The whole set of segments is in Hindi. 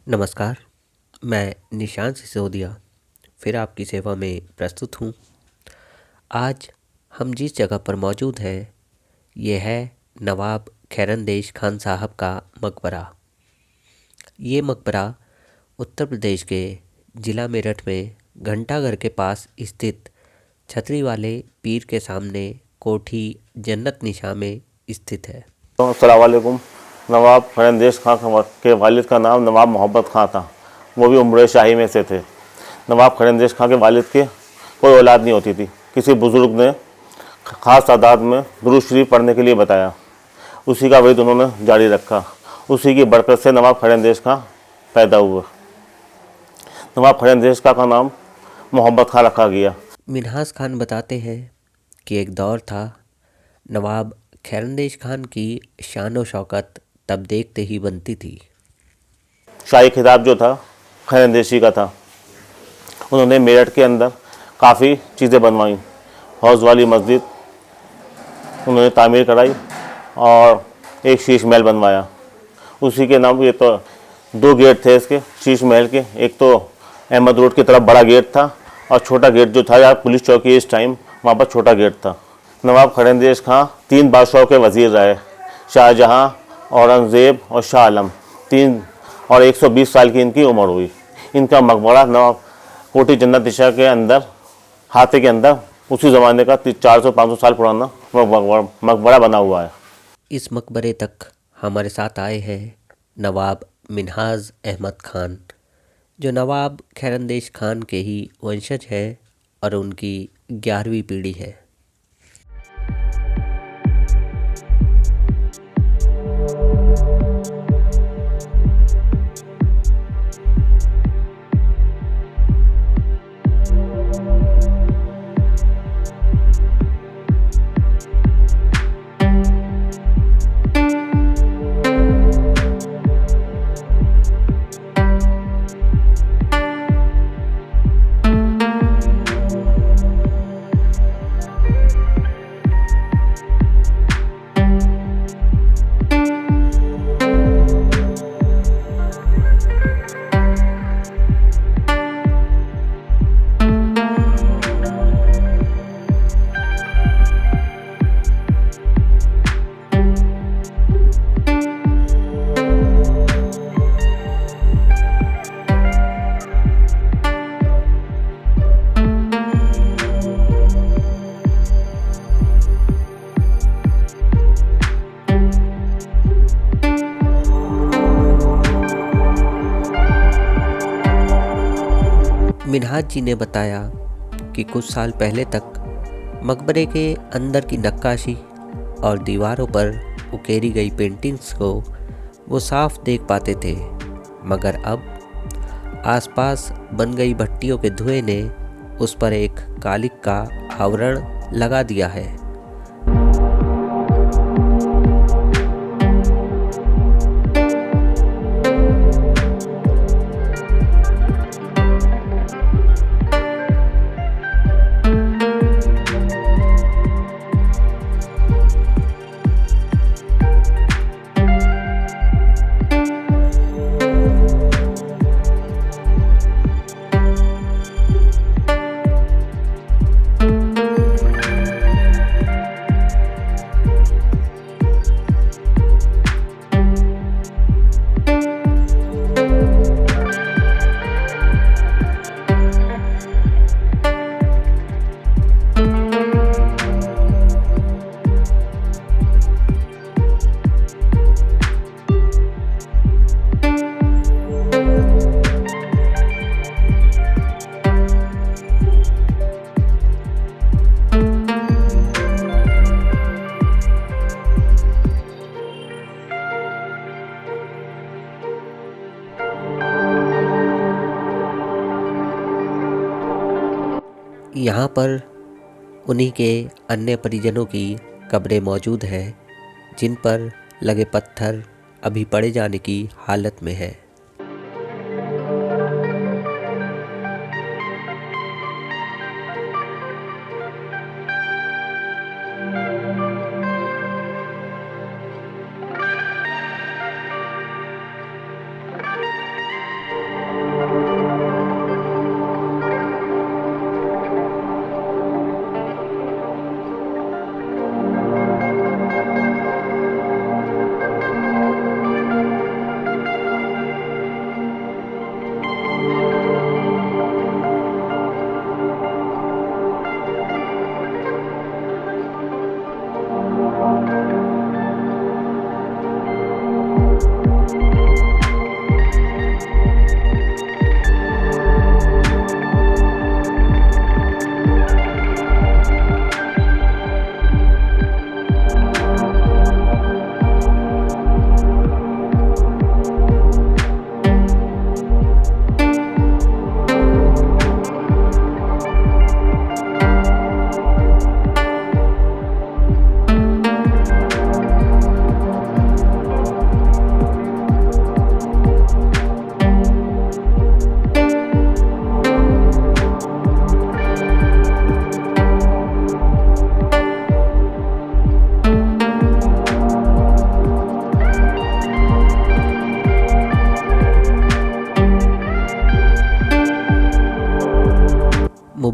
नमस्कार। मैं निशांत सिसोदिया फिर आपकी सेवा में प्रस्तुत हूँ। आज हम जिस जगह पर मौजूद हैं ये है नवाब खैरंदेश खान साहब का मकबरा। ये मकबरा उत्तर प्रदेश के ज़िला मेरठ में घंटाघर के पास स्थित छतरी वाले पीर के सामने कोठी जन्नत निशा में स्थित है। अस्सलाम वालेकुम। नवाब खैरंदेश खां के वालिद का नाम नवाब मोहब्बत खां था। वो भी उम्र शाही में से थे। नवाब खैरंदेश खां के वालिद के कोई औलाद नहीं होती थी। किसी बुज़ुर्ग ने ख़ास तादाद में दुरूद शरीफ पढ़ने के लिए बताया, उसी का वही उन्होंने जारी रखा। उसी की बरकत से नवाब खैरंदेश खां पैदा हुए। नवाब खैरंदेश खां का नाम मोहब्बत खां रखा गया। मिन्हाज खान बताते हैं कि एक दौर था, नवाब खैरंदेश खान की शान व शौकत तब देखते ही बनती थी। शाही खिताब जो था खैरंदेशी का था। उन्होंने मेरठ के अंदर काफ़ी चीज़ें बनवाई। हौज़ वाली मस्जिद उन्होंने तामीर कराई और एक शीश महल बनवाया। उसी के नाम ये तो दो गेट थे इसके शीश महल के। एक तो अहमद रोड की तरफ बड़ा गेट था और छोटा गेट जो था यार पुलिस चौकी इस टाइम वहाँ पर छोटा गेट था। नवाब खैरंदेश खां 3 बादशाहों के वज़ीर रहे, शाहजहां, औरंगज़ेब और शाह आलम। 3 और 120 साल की इनकी उम्र हुई। इनका मकबरा नवाब कोठी जन्नत निशा के अंदर हाथे के अंदर उसी ज़माने का 400-500 साल पुराना मकबरा बना हुआ है। इस मकबरे तक हमारे साथ आए हैं नवाब मिन्हाज अहमद खान, जो नवाब खैरंदेश खान के ही वंशज है और उनकी 11वीं पीढ़ी है। मिन्हाज जी ने बताया कि कुछ साल पहले तक मकबरे के अंदर की नक्काशी और दीवारों पर उकेरी गई पेंटिंग्स को वो साफ देख पाते थे, मगर अब आसपास बन गई भट्टियों के धुएं ने उस पर एक कालिक का आवरण लगा दिया है। यहाँ पर उन्हीं के अन्य परिजनों की कब्रें मौजूद हैं, जिन पर लगे पत्थर अभी पड़े जाने की हालत में है।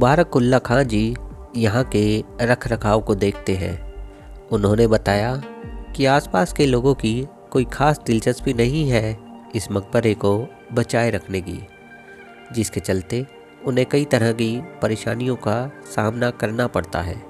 मुबारकुल्ला खां जी यहाँ के रख रखाव को देखते हैं। उन्होंने बताया कि आसपास के लोगों की कोई खास दिलचस्पी नहीं है इस मकबरे को बचाए रखने की, जिसके चलते उन्हें कई तरह की परेशानियों का सामना करना पड़ता है।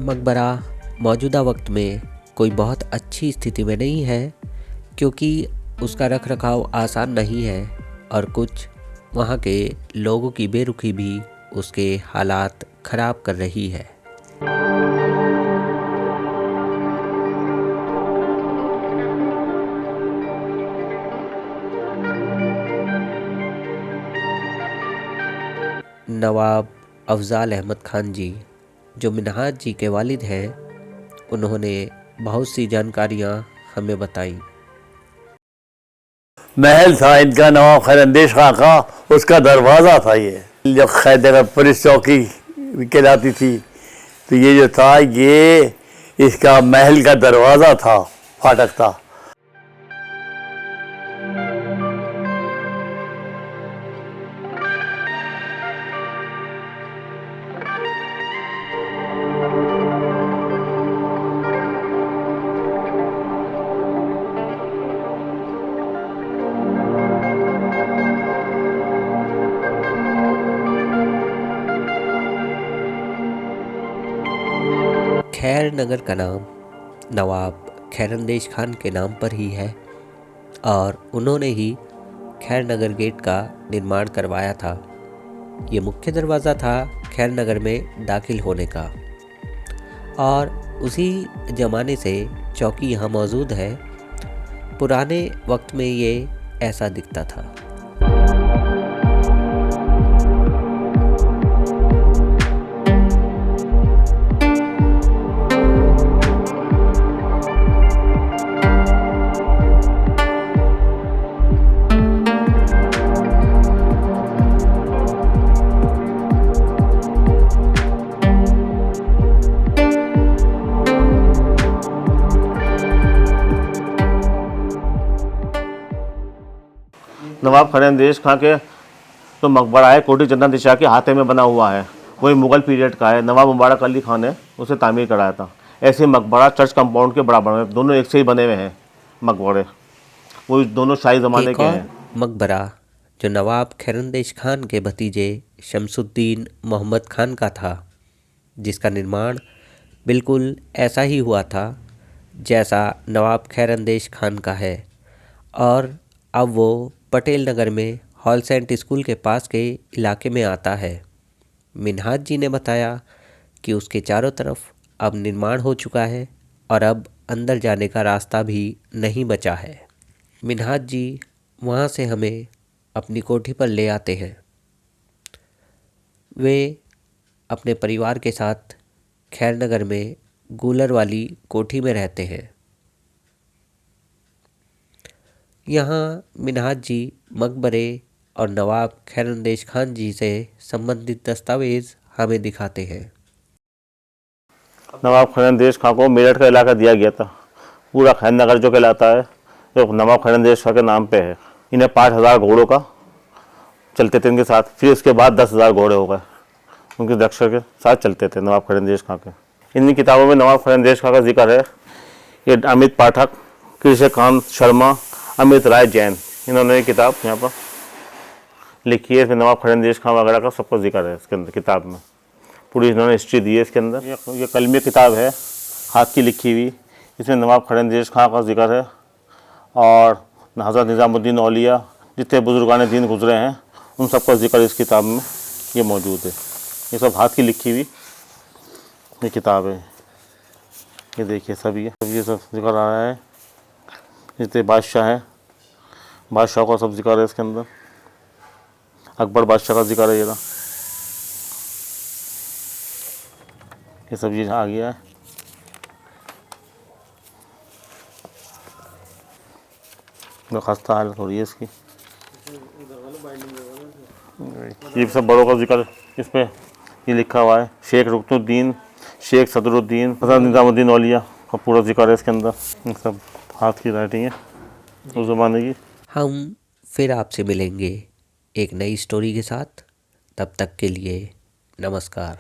मकबरा मौजूदा वक्त में कोई बहुत अच्छी स्थिति में नहीं है, क्योंकि उसका रख रखाव आसान नहीं है और कुछ वहाँ के लोगों की बेरुखी भी उसके हालात ख़राब कर रही है। नवाब अफजाल अहमद खान जी, जो मिन्हाज जी के वालिद हैं, उन्होंने बहुत सी जानकारियाँ हमें बताई। महल था इनका नवाब खैरंदेश खां का, उसका दरवाज़ा था ये, जो खैदर पुलिस चौकी कहलाती थी। तो ये जो था ये इसका महल का दरवाज़ा था, फाटक था। खैर नगर का नाम नवाब खैरंदेश खान के नाम पर ही है और उन्होंने ही खैर नगर गेट का निर्माण करवाया था। ये मुख्य दरवाज़ा था खैर नगर में दाखिल होने का और उसी ज़माने से चौकी यहाँ मौजूद है। पुराने वक्त में ये ऐसा दिखता था। नवाब खैरंदेश खां के तो मकबरा है कोटी जन्नत शाह के हाथे में बना हुआ है, वही मुग़ल पीरियड का है। नवाब मुबारक अली खान ने उसे तामीर कराया था। ऐसे मकबरा चर्च कंपाउंड के बराबर में, दोनों एक से ही बने हुए हैं मकबरे, वो दोनों शाही ज़माने एक के और हैं। मकबरा जो नवाब खैरंदेश खान के भतीजे शमसुद्दीन मोहम्मद खान का था, जिसका निर्माण बिल्कुल ऐसा ही हुआ था जैसा नवाब खैरंदेश खान का है, और अब वो पटेल नगर में हॉलसेंट स्कूल के पास के इलाके में आता है। मिन्हाज जी ने बताया कि उसके चारों तरफ अब निर्माण हो चुका है और अब अंदर जाने का रास्ता भी नहीं बचा है। मिन्हाज जी वहाँ से हमें अपनी कोठी पर ले आते हैं। वे अपने परिवार के साथ खैरनगर में गूलर वाली कोठी में रहते हैं। यहाँ मिन्हाज जी मकबरे और नवाब खैरंदेश खान जी से संबंधित दस्तावेज़ हमें दिखाते हैं। नवाब खैरंदेश खां को मेरठ का इलाका दिया गया था। पूरा खैरनगर जो कहलाता है जो नवाब खैरंदेश खां के नाम पे है। इन्हें 5,000 घोड़ों का चलते थे इनके साथ। फिर उसके बाद 10,000 घोड़े हो गए, उनके रक्षक के साथ चलते थे नवाब खैरंदेश खां के। इन किताबों में नवाब खैरंदेश खां का जिक्र है। ये अमित पाठक, कृष्णकांत शर्मा, अमित राय जैन, इन्होंने ये किताब यहाँ पर लिखी है। इसमें नवाब खैरंदेश खां वगैरह का सबका जिक्र है इसके अंदर किताब में। पूरी इन्होंने हिस्ट्री दी है इसके अंदर। ये कलमी किताब है, हाथ की लिखी हुई। इसमें नवाब खैरंदेश खां का जिक्र है और हज़रत निज़ामुद्दीन औलिया, जितने बुजुर्गान दीन गुजरे हैं, उन सबका जिक्र इस किताब में ये मौजूद है। ये सब हाथ की लिखी हुई ये किताब है। ये देखिए सब ये सब जिक्र आ रहा है। जितने बादशाह हैं, बादशाह का सब जिक्र है इसके अंदर। अकबर बादशाह का जिक्र है ये सब चीज़ आ गया है। तो खस्ता हालत हो रही है इसकी। ये सब बड़ों का जिक्र इस पर ये लिखा हुआ है। शेख रुकनुद्दीन, शेख सदरुद्दीन, हज़रत निज़ामुद्दीन औलिया का पूरा जिक्र है इसके अंदर। ये सब हाथ की राइटिंग है उस ज़माने की। हम फिर आपसे मिलेंगे एक नई स्टोरी के साथ। तब तक के लिए नमस्कार।